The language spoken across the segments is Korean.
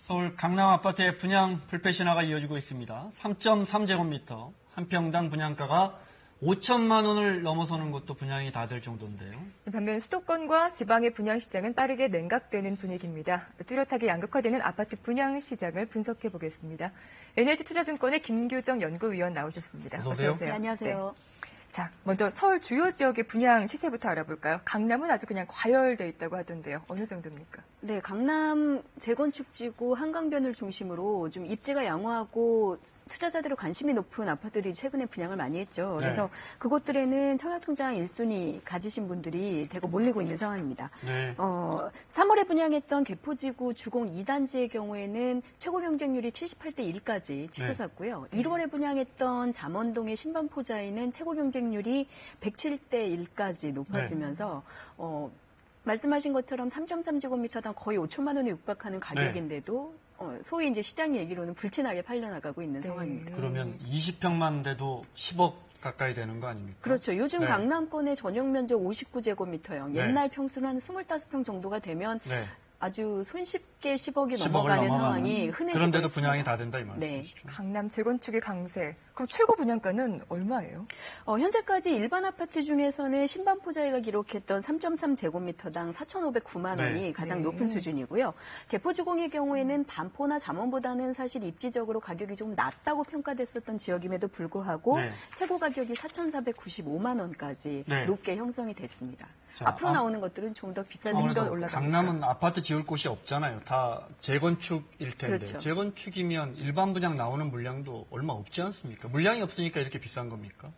서울 강남 아파트의 분양 불패 신화가 이어지고 있습니다. 3.3제곱미터 한 평당 분양가가 5천만 원을 넘어서는 것도 분양이 다 될 정도인데요. 반면 수도권과 지방의 분양 시장은 빠르게 냉각되는 분위기입니다. 뚜렷하게 양극화되는 아파트 분양 시장을 분석해 보겠습니다. NH투자증권의 김규정 연구위원 나오셨습니다. 어서 오세요. 네, 안녕하세요. 자, 먼저 서울 주요 지역의 분양 시세부터 알아볼까요? 강남은 아주 그냥 과열돼 있다고 하던데요. 어느 정도입니까? 네, 강남 재건축지구 한강변을 중심으로 좀 입지가 양호하고 투자자들의 관심이 높은 아파트들이 최근에 분양을 많이 했죠. 그래서 그곳들에는 청약통장 1순위 가지신 분들이 대거 몰리고 있는 상황입니다. 네. 3월에 분양했던 개포지구 주공 2단지의 경우에는 최고 경쟁률이 78대 1까지 치솟았고요. 1월에 분양했던 잠원동의 신반포자에는 최고 경쟁률이 107대 1까지 높아지면서 말씀하신 것처럼 3.3제곱미터당 거의 5천만 원에 육박하는 가격인데도 소위 이제 시장 얘기로는 불티나게 팔려나가고 있는 상황입니다. 그러면 20평만 돼도 10억 가까이 되는 거 아닙니까? 그렇죠. 요즘 강남권의 전용 면적 59제곱미터형, 옛날 평수는 한 25평 정도가 되면 아주 손쉽게 10억이 넘어가는 상황이 흔해지고 그런데도 있습니다. 분양이 다 된다 이 말씀이시죠? 강남 재건축의 강세. 그럼 최고 분양가는 얼마예요? 현재까지 일반 아파트 중에서는 신반포자이가 기록했던 3.3제곱미터당 4,509만 원이 가장 높은 수준이고요. 개포주공의 경우에는 반포나 잠원보다는 사실 입지적으로 가격이 좀 낮다고 평가됐었던 지역임에도 불구하고 최고 가격이 4,495만 원까지 높게 형성이 됐습니다. 자, 앞으로 나오는 것들은 좀 더 비싸지게 올라갑니다. 강남은 아파트 지을 곳이 없잖아요. 다 재건축일 텐데. 그렇죠. 재건축이면 일반 분양 나오는 물량도 얼마 없지 않습니까? 물량이 없으니까 이렇게 비싼 겁니까?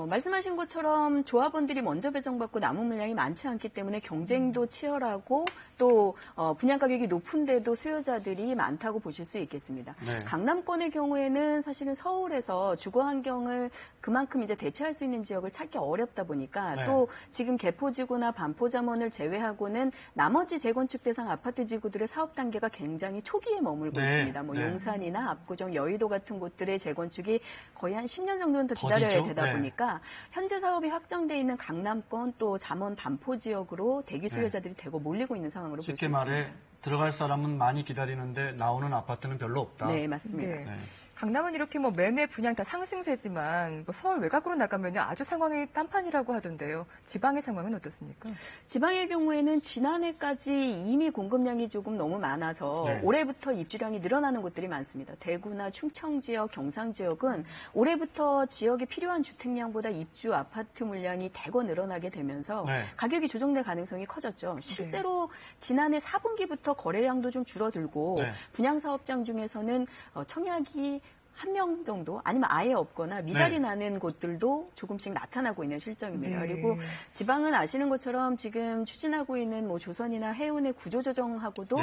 말씀하신 것처럼 조합원들이 먼저 배정받고 남은 물량이 많지 않기 때문에 경쟁도 치열하고 또 분양 가격이 높은데도 수요자들이 많다고 보실 수 있겠습니다. 강남권의 경우에는 사실은 서울에서 주거 환경을 그만큼 이제 대체할 수 있는 지역을 찾기 어렵다 보니까 또 지금 개포지구나 반포잠원을 제외하고는 나머지 재건축 대상 아파트 지구들의 사업 단계가 굉장히 초기에 머물고 있습니다. 뭐 용산이나 압구정, 여의도 같은 곳들의 재건축이 거의 한 10년 정도는 더 기다려야 되다 보니까 현재 사업이 확정돼 있는 강남권 또 잠원 반포 지역으로 대기 수요자들이 대거 몰리고 있는 상황으로 볼 수 있습니다. 쉽게 말해 들어갈 사람은 많이 기다리는데 나오는 아파트는 별로 없다. 네, 맞습니다. 강남은 이렇게 뭐 매매 분양 다 상승세지만 뭐 서울 외곽으로 나가면 아주 상황이 딴판이라고 하던데요. 지방의 상황은 어떻습니까? 지방의 경우에는 지난해까지 이미 공급량이 조금 너무 많아서 올해부터 입주량이 늘어나는 곳들이 많습니다. 대구나 충청 지역, 경상 지역은 올해부터 지역에 필요한 주택량보다 입주 아파트 물량이 대거 늘어나게 되면서 가격이 조정될 가능성이 커졌죠. 실제로 지난해 4분기부터 거래량도 좀 줄어들고 분양사업장 중에서는 청약이 1명 정도 아니면 아예 없거나 미달이 나는 곳들도 조금씩 나타나고 있는 실정입니다. 그리고 지방은 아시는 것처럼 지금 추진하고 있는 뭐 조선이나 해운의 구조조정하고도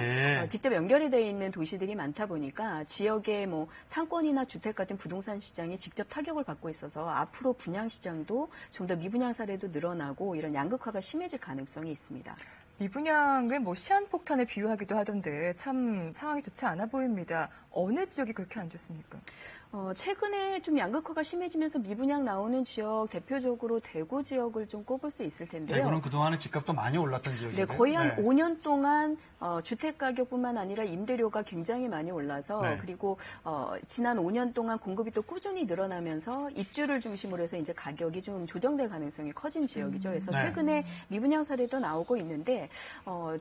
직접 연결이 되어 있는 도시들이 많다 보니까 지역의 뭐 상권이나 주택 같은 부동산 시장이 직접 타격을 받고 있어서 앞으로 분양 시장도 좀 더 미분양 사례도 늘어나고 이런 양극화가 심해질 가능성이 있습니다. 미분양을 뭐 시한폭탄에 비유하기도 하던데 참 상황이 좋지 않아 보입니다. 어느 지역이 그렇게 안 좋습니까? 최근에 좀 양극화가 심해지면서 미분양 나오는 지역 대표적으로 대구 지역을 좀 꼽을 수 있을 텐데요. 대구는 그동안에 집값도 많이 올랐던 지역인데. 네, 거의 한 5년 동안 주택 가격뿐만 아니라 임대료가 굉장히 많이 올라서 그리고 지난 5년 동안 공급이 또 꾸준히 늘어나면서 입주를 중심으로 해서 이제 가격이 좀 조정될 가능성이 커진 지역이죠. 그래서 최근에 미분양 사례도 나오고 있는데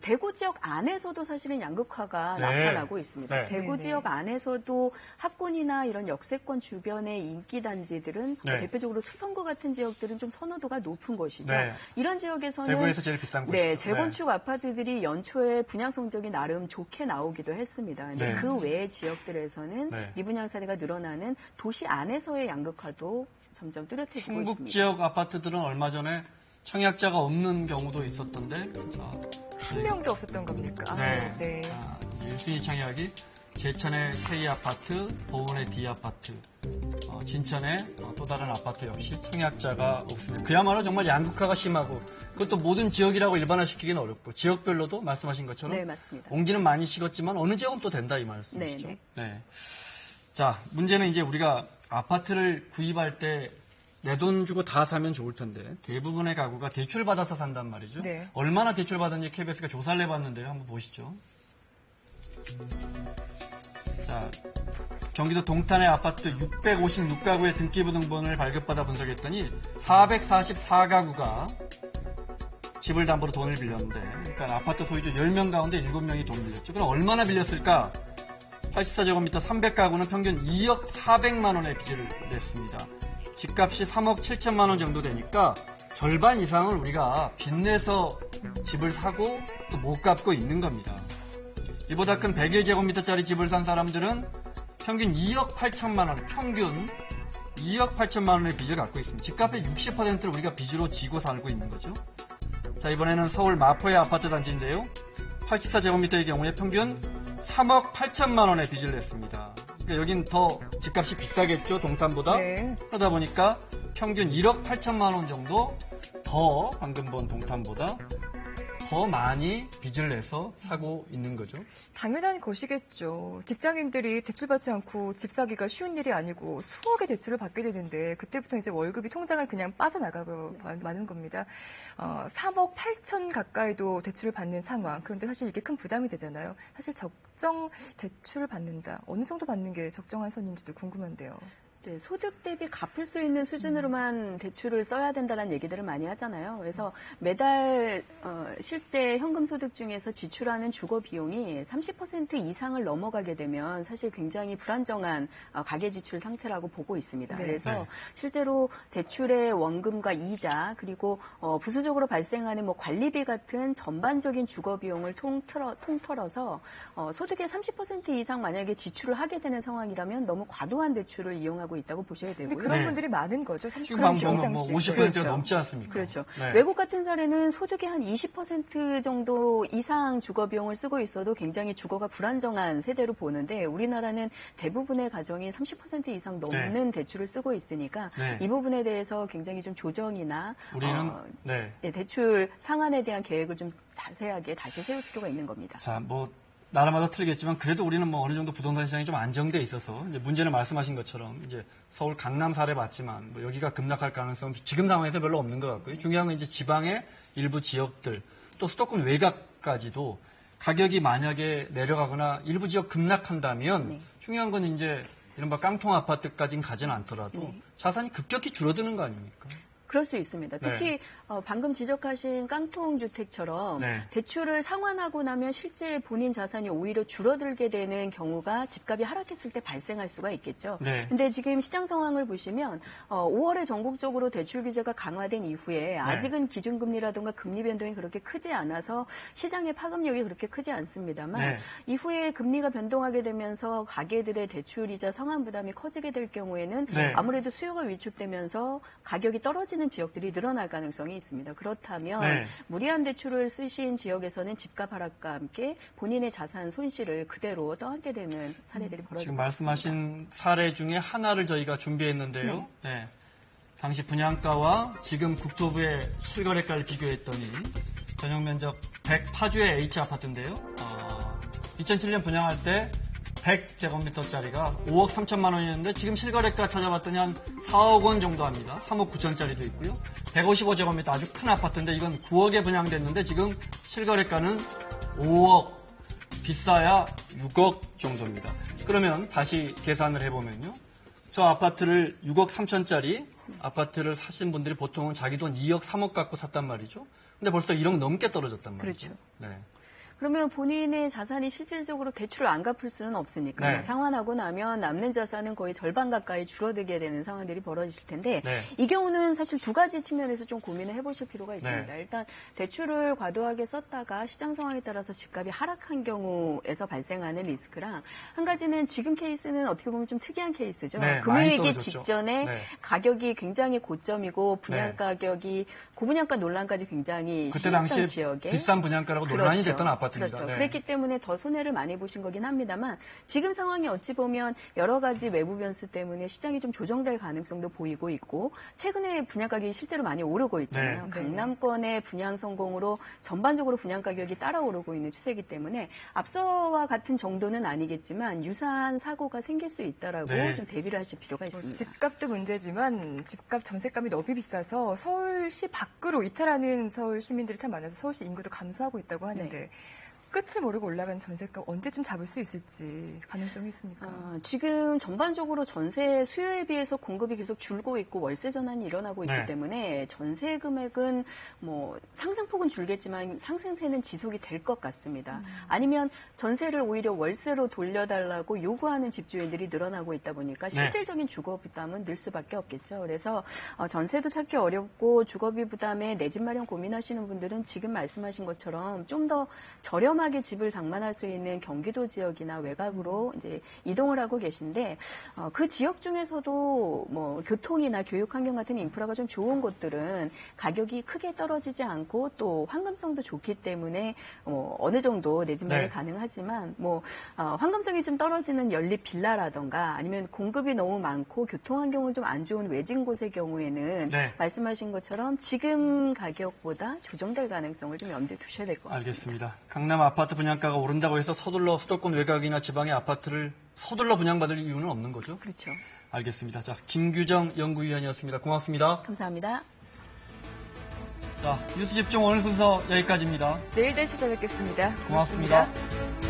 대구 지역 안에서도 사실은 양극화가 나타나고 있습니다. 대구 지역 안에서도 학군이나 이런 역세권 주변의 인기 단지들은 대표적으로 수성구 같은 지역들은 좀 선호도가 높은 것이죠. 이런 지역에서는 대구에서 제일 비싼 곳이죠. 재건축 아파트들이 연초에 분양 성적이 나름 좋게 나오기도 했습니다. 근데 그 외의 지역들에서는 미분양 사례가 늘어나는 도시 안에서의 양극화도 점점 뚜렷해지고 있습니다. 충북 지역 아파트들은 얼마 전에 청약자가 없는 경우도 있었던데. 한 명도 없었던 겁니까? 1순위 청약이 제천의 K아파트, 보은의 D아파트, 진천의 또 다른 아파트 역시 청약자가 없습니다. 그야말로 정말 양극화가 심하고 그것도 모든 지역이라고 일반화시키기는 어렵고 지역별로도 말씀하신 것처럼 맞습니다. 옹기는 많이 식었지만 어느 지역은 또 된다 이 말씀이시죠. 자, 문제는 이제 우리가 아파트를 구입할 때 내 돈 주고 다 사면 좋을 텐데 대부분의 가구가 대출받아서 산단 말이죠. 얼마나 대출받았는지 KBS가 조사를 해봤는데요. 한번 보시죠. 자, 경기도 동탄의 아파트 656가구의 등기부등본을 발급받아 분석했더니 444가구가 집을 담보로 돈을 빌렸는데, 그러니까 아파트 소유주 10명 가운데 7명이 돈 빌렸죠. 그럼 얼마나 빌렸을까? 84제곱미터 300가구는 평균 2억 400만 원의 빚을 냈습니다. 집값이 3억 7천만 원 정도 되니까 절반 이상을 우리가 빚내서 집을 사고 또 못 갚고 있는 겁니다. 이보다 큰 101제곱미터짜리 집을 산 사람들은 평균 2억 8천만 원, 평균 2억 8천만 원의 빚을 갖고 있습니다. 집값의 60%를 우리가 빚으로 지고 살고 있는 거죠. 자, 이번에는 서울 마포의 아파트 단지인데요. 84제곱미터의 경우에 평균 3억 8천만 원의 빚을 냈습니다. 그러니까 여긴 더 집값이 비싸겠죠, 동탄보다. 네. 그러다 보니까 평균 1억 8천만 원 정도 더 방금 본 동탄보다 더 많이 빚을 내서 사고 있는 거죠. 당연한 것이겠죠. 직장인들이 대출받지 않고 집 사기가 쉬운 일이 아니고 수억의 대출을 받게 되는데 그때부터 이제 월급이 통장을 그냥 빠져나가고 마는 겁니다. 3억 8천 가까이도 대출을 받는 상황. 그런데 사실 이게 큰 부담이 되잖아요. 사실 적정 대출을 받는다. 어느 정도 받는 게 적정한 선인지도 궁금한데요. 네, 소득 대비 갚을 수 있는 수준으로만 대출을 써야 된다는 얘기들을 많이 하잖아요. 그래서 매달 실제 현금 소득 중에서 지출하는 주거 비용이 30% 이상을 넘어가게 되면 사실 굉장히 불안정한 가계 지출 상태라고 보고 있습니다. 네. 그래서 네. 실제로 대출의 원금과 이자 그리고 부수적으로 발생하는 뭐 관리비 같은 전반적인 주거 비용을 통틀어서 소득의 30% 이상 만약에 지출을 하게 되는 상황이라면 너무 과도한 대출을 이용하고 있다고 보셔야 되고요. 근데 그런 네. 분들이 많은 거죠. 지금 30% 방금 뭐 이상씩. 50%가 그렇죠. 넘지 않습니까? 그렇죠. 네. 외국 같은 사례는 소득의 한 20% 정도 이상 주거 비용을 쓰고 있어도 굉장히 주거가 불안정한 세대로 보는데 우리나라는 대부분의 가정이 30% 이상 넘는 대출을 쓰고 있으니까 네. 이 부분에 대해서 굉장히 좀 조정이나 우리는 대출 상환에 대한 계획을 좀 자세하게 다시 세울 필요가 있는 겁니다. 자, 뭐 나라마다 틀리겠지만 그래도 우리는 뭐 어느 정도 부동산 시장이 좀 안정돼 있어서 이제 문제는 말씀하신 것처럼 이제 서울 강남 사례 봤지만 뭐 여기가 급락할 가능성은 지금 상황에서 별로 없는 것 같고요. 중요한 건 이제 지방의 일부 지역들 또 수도권 외곽까지도 가격이 만약에 내려가거나 일부 지역 급락한다면 네. 중요한 건 이제 이른바 깡통 아파트까지는 가지는 않더라도 네. 자산이 급격히 줄어드는 거 아닙니까? 그럴 수 있습니다. 특히 방금 지적하신 깡통 주택처럼 네. 대출을 상환하고 나면 실제 본인 자산이 오히려 줄어들게 되는 경우가 집값이 하락했을 때 발생할 수가 있겠죠. 네. 근데 지금 시장 상황을 보시면 5월에 전국적으로 대출 규제가 강화된 이후에 아직은 기준금리라든가 금리 변동이 그렇게 크지 않아서 시장의 파급력이 그렇게 크지 않습니다만 네. 이후에 금리가 변동하게 되면서 가계들의 대출이자 상환 부담이 커지게 될 경우에는 네. 아무래도 수요가 위축되면서 가격이 떨어지는 지역들이 늘어날 가능성이 있습니다. 그렇다면 네. 무리한 대출을 쓰신 지역에서는 집값 하락과 함께 본인의 자산 손실을 그대로 떠안게 되는 사례들이 벌어지고 지금 있습니다. 말씀하신 사례 중에 하나를 저희가 준비했는데요. 네. 당시 분양가와 지금 국토부의 실거래가를 비교했더니 전용 면적 100파주의 H아파트인데요. 2007년 분양할 때 100제곱미터짜리가 5억 3천만 원이었는데 지금 실거래가 찾아봤더니 한 4억 원 정도 합니다. 3억 9천짜리도 있고요. 155제곱미터 아주 큰 아파트인데 이건 9억에 분양됐는데 지금 실거래가는 5억, 비싸야 6억 정도입니다. 그러면 다시 계산을 해보면요. 저 아파트를 6억 3천짜리 아파트를 사신 분들이 보통은 자기 돈 2억 3억 갖고 샀단 말이죠. 근데 벌써 1억 넘게 떨어졌단 말이죠. 그렇죠. 네. 그러면 본인의 자산이 실질적으로 대출을 안 갚을 수는 없으니까 네. 상환하고 나면 남는 자산은 거의 절반 가까이 줄어들게 되는 상황들이 벌어질 텐데 네. 이 경우는 사실 두 가지 측면에서 좀 고민을 해보실 필요가 있습니다. 네. 일단 대출을 과도하게 썼다가 시장 상황에 따라서 집값이 하락한 경우에서 발생하는 리스크랑 한 가지는 지금 케이스는 어떻게 보면 좀 특이한 케이스죠. 네, 많이 금융위기 떨어졌죠. 직전에 네. 가격이 굉장히 고점이고 분양 네. 가격이 고분양가 논란까지 굉장히 그때 심했던 당시에 지역에 비싼 분양가라고 논란이 그렇죠. 됐던 아파트입니다. 그렇죠. 네. 그랬기 때문에 더 손해를 많이 보신 거긴 합니다만 지금 상황이 어찌 보면 여러 가지 외부 변수 때문에 시장이 좀 조정될 가능성도 보이고 있고 최근에 분양 가격이 실제로 많이 오르고 있잖아요. 네. 강남권의 분양 성공으로 전반적으로 분양 가격이 따라오르고 있는 추세이기 때문에 앞서와 같은 정도는 아니겠지만 유사한 사고가 생길 수 있다라고 네. 좀 대비를 하실 필요가 있습니다. 집값도 문제지만 집값 전세값이 너무 비싸서 서울시 밖으로 이탈하는 서울 시민들이 참 많아서 서울시 인구도 감소하고 있다고 하는데 끝을 모르고 올라간 전세가 언제쯤 잡을 수 있을지 가능성이 있습니까? 지금 전반적으로 전세 수요에 비해서 공급이 계속 줄고 있고 월세 전환이 일어나고 있기 네. 때문에 전세 금액은 뭐 상승폭은 줄겠지만 상승세는 지속이 될 것 같습니다. 아니면 전세를 오히려 월세로 돌려달라고 요구하는 집주인들이 늘어나고 있다 보니까 실질적인 주거 부담은 늘 수밖에 없겠죠. 그래서 전세도 찾기 어렵고 주거비 부담에 내 집 마련 고민하시는 분들은 지금 말씀하신 것처럼 좀 더 저렴하게 집을 장만할 수 있는 경기도 지역이나 외곽으로 이제 이동을 하고 계신데 그 지역 중에서도 뭐 교통이나 교육 환경 같은 인프라가 좀 좋은 곳들은 가격이 크게 떨어지지 않고 또 황금성도 좋기 때문에 어느 정도 내 집 마련이 가능하지만 뭐 황금성이 좀 떨어지는 연립 빌라라던가 아니면 공급이 너무 많고 교통 환경은 좀 안 좋은 외진 곳의 경우에는 말씀하신 것처럼 지금 가격보다 조정될 가능성을 좀 염두에 두셔야 될 것 같습니다. 알겠습니다. 강남 아파트 분양가가 오른다고 해서 서둘러 수도권 외곽이나 지방의 아파트를 서둘러 분양받을 이유는 없는 거죠? 그렇죠. 알겠습니다. 자, 김규정 연구위원이었습니다. 고맙습니다. 감사합니다. 자, 뉴스 집중 오늘 순서 여기까지입니다. 내일 다시 찾아뵙겠습니다. 고맙습니다.